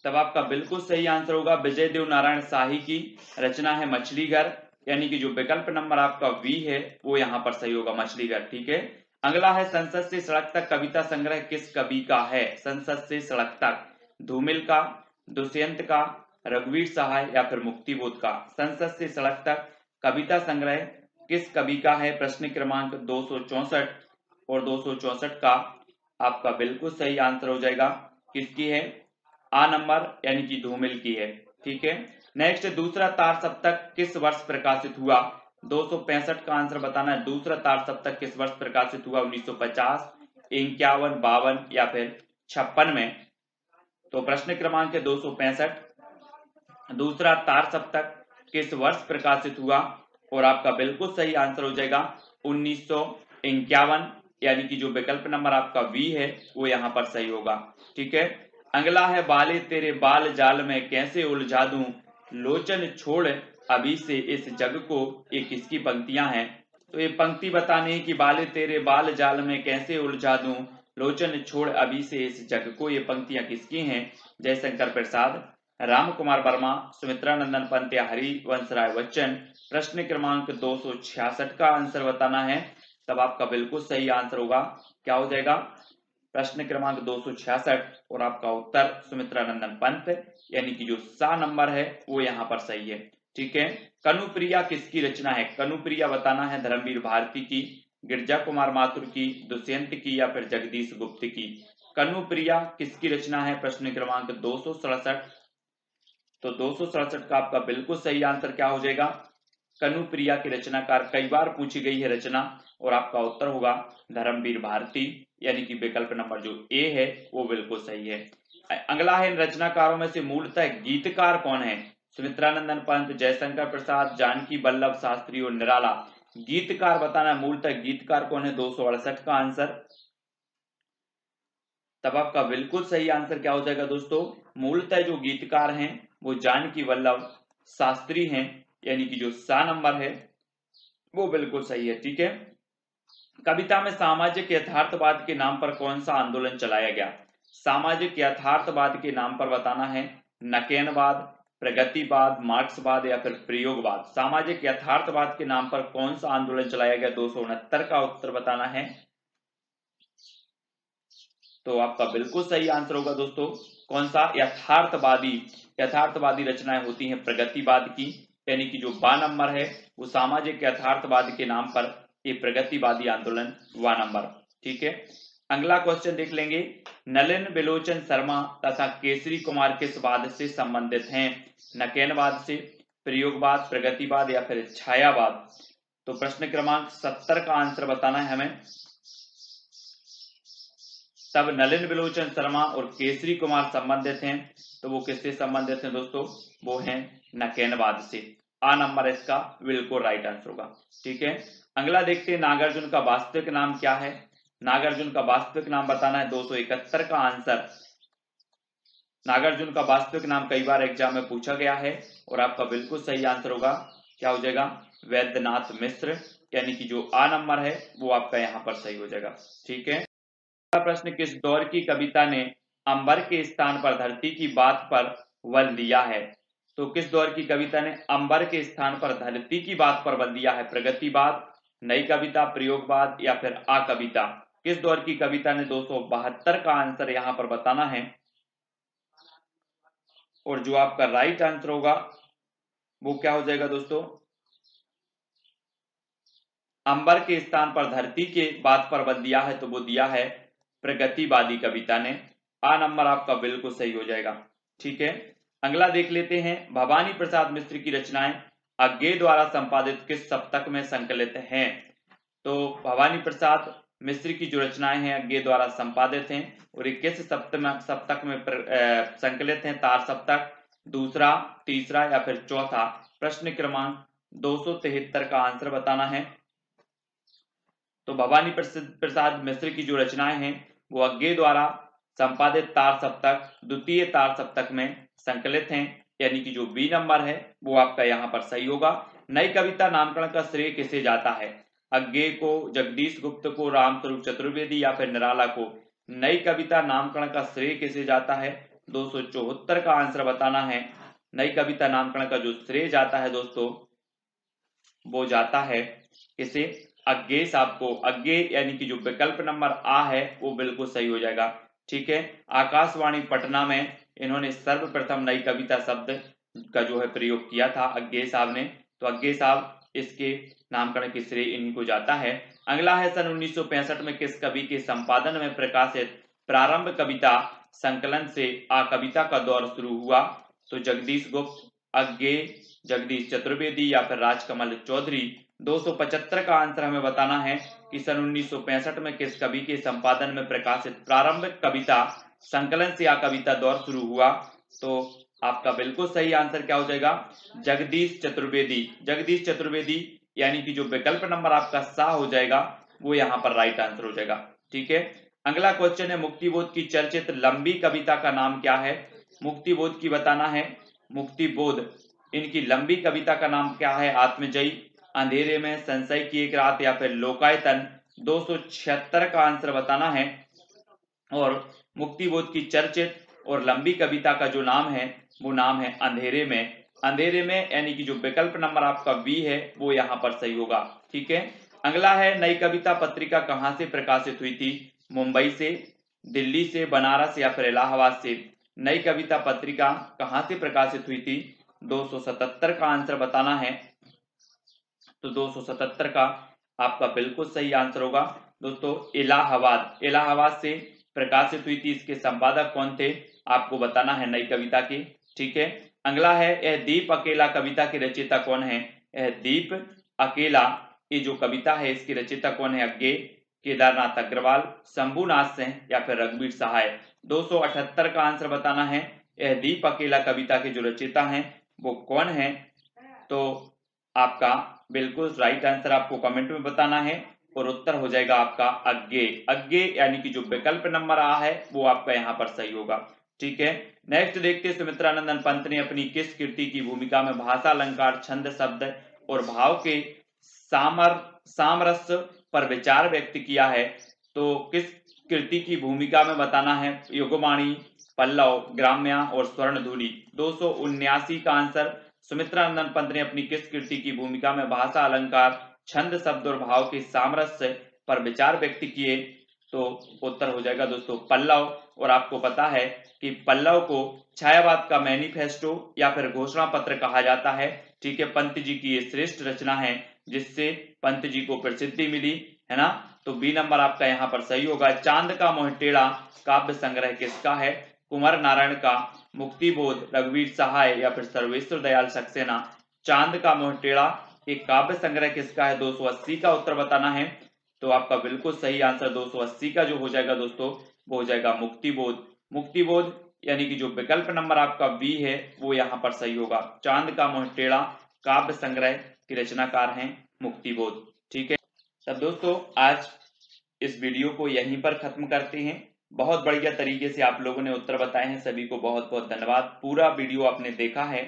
तब आपका बिल्कुल सही आंसर होगा विजय देव नारायण शाही की रचना है मछली घर, यानी कि जो विकल्प नंबर आपका वी है वो यहाँ पर सही होगा, मछली घर। ठीक है। अगला है, संसद से सड़क तक कविता संग्रह किस कवि का है? संसद से सड़क तक, धूमिल का, दुष्यंत का, रघुवीर सहाय या फिर मुक्तिबोध का। संसद से सड़क तक कविता संग्रह किस कवि का है? प्रश्न क्रमांक 264 और 264 का आपका बिल्कुल सही आंसर हो जाएगा किसकी है? आ नंबर, यानी कि धूमिल की है। ठीक है। नेक्स्ट, दूसरा तार सप्तक किस वर्ष प्रकाशित हुआ? 265 का आंसर बताना है। दूसरा तार सप्तक किस वर्ष प्रकाशित हुआ? 1950, 51, 52 या फिर 56 में। तो प्रश्न क्रमांक है 265, दूसरा तार सप्तक किस वर्ष प्रकाशित हुआ? और आपका बिल्कुल सही आंसर हो जाएगा 1951, यानी कि जो विकल्प नंबर आपका बी है वो यहाँ पर सही होगा। ठीक है। अगला है, बाले तेरे बाल जाल में कैसे उलझा दूं, लोचन छोड़ अभी से इस जग को। ये किसकी पंक्तियां हैं? तो ये पंक्ति बतानी है कि बाले तेरे बाल जाल में कैसे उलझा दूं, लोचन छोड़ अभी से इस जग को। ये पंक्तियां किसकी हैं? जयशंकर प्रसाद, राम कुमार वर्मा, सुमित्रा नंदन पंत या हरिवंश राय बच्चन। प्रश्न क्रमांक 266 का आंसर बताना है। तब आपका बिल्कुल सही आंसर होगा, क्या हो जाएगा? प्रश्न क्रमांक 266 और आपका उत्तर सुमित्रा नंदन पंत, यानी कि जो सा नंबर है वो यहाँ पर सही है। ठीक है। कनुप्रिया किसकी रचना है? कनुप्रिया बताना है धर्मवीर भारती की, गिरजा कुमार माथुर की, दुष्यंत की या फिर जगदीश गुप्त की। कनुप्रिया किसकी रचना है? प्रश्न क्रमांक 267। तो 267 का आपका बिल्कुल सही आंसर क्या हो जाएगा? कनुप्रिया की रचनाकार। कई बार पूछी गई है रचना और आपका उत्तर होगा धर्मवीर भारती, यानी कि विकल्प नंबर जो ए है वो बिल्कुल सही है। अगला है, रचनाकारों में से मूलतः गीतकार कौन है? सुमित्रानंदन पंत, जयशंकर प्रसाद, जानकी वल्लभ शास्त्री और निराला। गीतकार बताना, मूलतः गीतकार कौन है? 268 का आंसर। तब आपका बिल्कुल सही आंसर क्या हो जाएगा दोस्तों? मूलतः जो गीतकार हैं वो जानकी वल्लभ शास्त्री हैं, यानी कि जो सा नंबर है वो बिल्कुल सही है। ठीक है। कविता में सामाजिक यथार्थवाद के नाम पर कौन सा आंदोलन चलाया गया? सामाजिक यथार्थवाद के नाम पर बताना है नकेनवाद, प्रगतिवाद, मार्क्सवाद या फिर प्रयोगवाद। सामाजिक यथार्थवाद के नाम पर कौन सा आंदोलन चलाया गया? 269 का उत्तर बताना है। तो आपका बिल्कुल सही आंसर होगा दोस्तों कौन सा? यथार्थवादी रचनाएं होती हैं प्रगतिवाद की, यानी कि जो 12 नंबर है वो सामाजिक यथार्थवाद के नाम पर ये प्रगतिवादी आंदोलन 1 नंबर। ठीक है। अगला क्वेश्चन देख लेंगे, नलिन बिलोचन शर्मा तथा केसरी कुमार किस वाद से संबंधित हैं? नकेनवाद से, प्रयोगवाद, प्रगतिवाद या फिर छायावाद। तो प्रश्न क्रमांक 70 का आंसर बताना है हमें। तब नलिन बिलोचन शर्मा और केसरी कुमार संबंधित हैं, तो वो किससे संबंधित हैं दोस्तों? वो हैं नकेनवाद से। आ नंबर इसका बिल्कुल राइट आंसर होगा। ठीक है। अगला देखते हैं, नागार्जुन का वास्तविक नाम क्या है? नागार्जुन का वास्तविक नाम बताना है। 271 का आंसर। नागार्जुन का वास्तविक नाम कई बार एग्जाम में पूछा गया है और आपका बिल्कुल सही आंसर होगा क्या हो जाएगा? वैद्यनाथ मिश्र, यानी कि जो आ नंबर है वो आपका यहाँ पर सही हो जाएगा। ठीक है। प्रश्न, किस दौर की कविता ने अंबर के स्थान पर धरती की बात पर बल दिया है? तो किस दौर की कविता ने अंबर के स्थान पर धरती की बात पर बल दिया है? प्रगतिवाद, नई कविता, प्रयोगवाद या फिर आ कविता। किस दौर की कविता ने? 272 का आंसर यहां पर बताना है। और जो आपका राइट आंसर होगा वो क्या हो जाएगा दोस्तों? अंबर के स्थान पर धरती के बात पर बल दिया है तो वो दिया है प्रगतिवादी कविता ने। आ नंबर आपका बिल्कुल सही हो जाएगा। ठीक है। अगला देख लेते हैं, भवानी प्रसाद मिश्र की रचनाएं अज्ञे द्वारा संपादित किस सप्तक में संकलित हैं? तो भवानी प्रसाद मिश्र की जो रचनाएं हैं अज्ञे द्वारा संपादित हैं और ये किस सप्तक में संकलित हैं? तार सप्तक, दूसरा, तीसरा या फिर चौथा। प्रश्न क्रमांक 273 का आंसर बताना है। तो भवानी प्रसाद मिश्र की जो रचनाएं हैं वो अज्ञे द्वारा संपादित तार सप्तक, द्वितीय तार सप्तक में संकलित हैं, यानी कि जो बी नंबर है वो आपका यहाँ पर सही होगा। नई कविता नामकरण का श्रेय किसे जाता है? अज्ञे को, जगदीश गुप्त को, रामस्वरूप चतुर्वेदी या फिर निराला को। नई कविता नामकरण का श्रेय किसे जाता है? 274 का आंसर बताना है। नई कविता नामकरण का जो श्रेय जाता है दोस्तों वो जाता है किसे? अज्ञे साहब को। अज्ञे यानी कि जो विकल्प नंबर आ है वो बिल्कुल सही हो जाएगा। ठीक है। आकाशवाणी पटना में इन्होंने सर्वप्रथम नई कविता शब्द का जो है प्रयोग किया था अज्ञे साहब ने, तो अज्ञे साहब इसके नामकरण के श्रेय इन्हीं को जाता है। अगला है, सन 1965 में किस कवि के संपादन में प्रकाशित प्रारंभ कविता संकलन से आ कविता का दौर शुरू हुआ? तो जगदीश गुप्त, अज्ञे, जगदीश चतुर्वेदी या फिर राजकमल चौधरी। 275 का आंसर हमें बताना है कि सन 1965 में किस कवि के संपादन में प्रकाशित प्रारंभिक कविता संकलन से आ कविता दौर शुरू हुआ? तो आपका बिल्कुल सही आंसर क्या हो जाएगा? जगदीश चतुर्वेदी। जगदीश चतुर्वेदी, यानी कि जो विकल्प नंबर आपका सा हो जाएगा वो यहाँ पर राइट आंसर हो जाएगा। ठीक है। अगला क्वेश्चन है, मुक्तिबोध की चर्चित लंबी कविता का नाम क्या है? मुक्तिबोध की बताना है। मुक्तिबोध इनकी लंबी कविता का नाम क्या है? आत्मजयी, अंधेरे में, संशय की एक रात या फिर लोकायतन। 276 का आंसर बताना है। और मुक्तिबोध की चर्चित और लंबी कविता का जो नाम है वो नाम है अंधेरे में। अंधेरे में यानी कि जो विकल्प नंबर आपका बी है वो यहाँ पर सही होगा। ठीक है। अगला है, नई कविता पत्रिका कहाँ से प्रकाशित हुई थी? मुंबई से, दिल्ली से, बनारस या फिर इलाहाबाद से। नई कविता पत्रिका कहाँ से प्रकाशित हुई थी? 277 का आंसर बताना है। तो 277 का आपका बिल्कुल सही आंसर होगा दोस्तों इलाहाबाद। इलाहाबाद से प्रकाशित हुई थी, इसके संपादक कौन थे आपको बताना है नई कविता की। ठीक है, अगला है यह दीप अकेला कविता की रचयिता कौन है। यह दीप अकेला ये जो कविता है इसकी रचयिता कौन है। अज्ञे, केदारनाथ अग्रवाल, शंभुनाथ सिंह या फिर रघुवीर सहाय। 278 का आंसर बताना है। यह दीप अकेला कविता के जो रचयिता हैं वो कौन है, तो आपका बिल्कुल राइट आंसर आपको कमेंट में बताना है और उत्तर हो जाएगा आपका अज्ञे। अज्ञे यानी कि जो विकल्प नंबर आ है वो आपका यहाँ पर सही होगा। ठीक है, नेक्स्ट देखते हैं सुमित्रानंदन पंत ने अपनी किस कृति की भूमिका में भाषा, अलंकार, छंद, शब्द और भाव के सामरस्य पर विचार व्यक्त किया है। तो किस कृति की भूमिका में बताना है। युगवाणी, पल्लव, ग्राम्या और स्वर्णधुनी। 279 का आंसर। सुमित्रानंदन पंत ने अपनी किस कृति की भूमिका में भाषा, अलंकार, छंद, शब्द और भाव के सामरस्य पर विचार व्यक्त किए, तो उत्तर हो जाएगा दोस्तों पल्लव। और आपको पता है कि पल्लव को छायावाद का मैनिफेस्टो या फिर घोषणा पत्र कहा जाता है। ठीक है, पंत जी की ये श्रेष्ठ रचना है जिससे पंत जी को प्रसिद्धि मिली, है ना। तो बी नंबर आपका यहाँ पर सही होगा। चांद का मोहटेड़ा काव्य संग्रह किसका है। कुमार नारायण का, मुक्तिबोध, रघुवीर सहाय या फिर सर्वेश्वर दयाल सक्सेना। चांद का मोहटेड़ा एक काव्य संग्रह किसका है। 280 का उत्तर बताना है। तो आपका बिल्कुल सही आंसर 280 का जो हो जाएगा दोस्तों वो हो जाएगा मुक्तिबोध। मुक्तिबोध यानी कि जो विकल्प नंबर आपका बी है वो यहाँ पर सही होगा। चांद का मोहटेड़ा काव्य संग्रह के रचनाकार हैं मुक्तिबोध। ठीक है, तब दोस्तों आज इस वीडियो को यहीं पर खत्म करते हैं। बहुत बढ़िया तरीके से आप लोगों ने उत्तर बताए हैं, सभी को बहुत बहुत धन्यवाद। पूरा वीडियो आपने देखा है।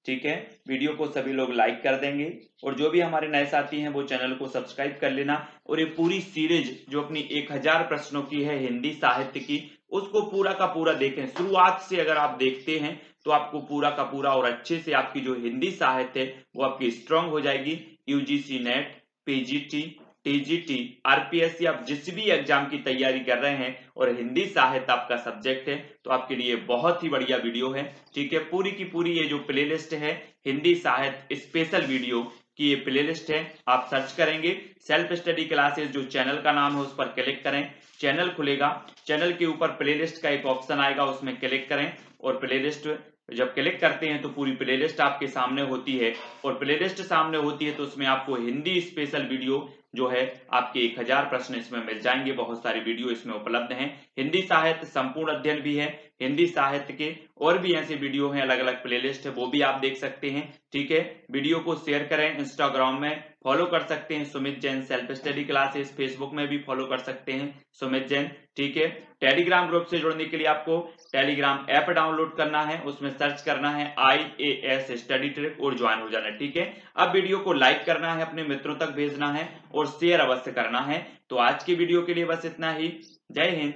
ठीक है, वीडियो को सभी लोग लाइक कर देंगे और जो भी हमारे नए साथी हैं वो चैनल को सब्सक्राइब कर लेना। और ये पूरी सीरीज जो अपनी 1000 प्रश्नों की है हिंदी साहित्य की, उसको पूरा का पूरा देखें। शुरुआत से अगर आप देखते हैं तो आपको पूरा का पूरा और अच्छे से आपकी जो हिंदी साहित्य है वो आपकी स्ट्रांग हो जाएगी। UGC net, PGT, TGT, RPSC आप जिस भी एग्जाम की तैयारी कर रहे हैं और हिंदी साहित्य आपका सब्जेक्ट है तो आपके लिए बहुत ही बढ़िया वीडियो है। ठीक है, पूरी की पूरी ये जो प्लेलिस्ट है हिंदी साहित्य स्पेशल वीडियो की ये प्लेलिस्ट है। आप सर्च करेंगे सेल्फ स्टडी क्लासेस, जो चैनल का नाम है उस पर क्लिक करें, चैनल खुलेगा। चैनल के ऊपर प्लेलिस्ट का एक ऑप्शन आएगा, उसमें क्लिक करें और प्लेलिस्ट जब क्लिक करते हैं तो पूरी प्लेलिस्ट आपके सामने होती है। और प्लेलिस्ट सामने होती है तो उसमें आपको हिंदी स्पेशल वीडियो जो है आपके 1000 प्रश्न इसमें मिल जाएंगे। बहुत सारी वीडियो इसमें उपलब्ध हैं। हिंदी साहित्य संपूर्ण अध्ययन भी है, हिंदी साहित्य के और भी ऐसे वीडियो हैं, अलग अलग प्लेलिस्ट है, वो भी आप देख सकते हैं। ठीक है, वीडियो को शेयर करें, इंस्टाग्राम में फॉलो कर सकते हैं Sumit Jain self study classes, Facebook में भी फॉलो कर सकते हैं सुमित जैन। ठीक है, टेलीग्राम ग्रुप से जुड़ने के लिए आपको टेलीग्राम ऐप डाउनलोड करना है, उसमें सर्च करना है IAS स्टडी ट्रिक और ज्वाइन हो जाना है। ठीक है, अब वीडियो को लाइक करना है, अपने मित्रों तक भेजना है और शेयर अवश्य करना है। तो आज की वीडियो के लिए बस इतना ही। जय हिंद।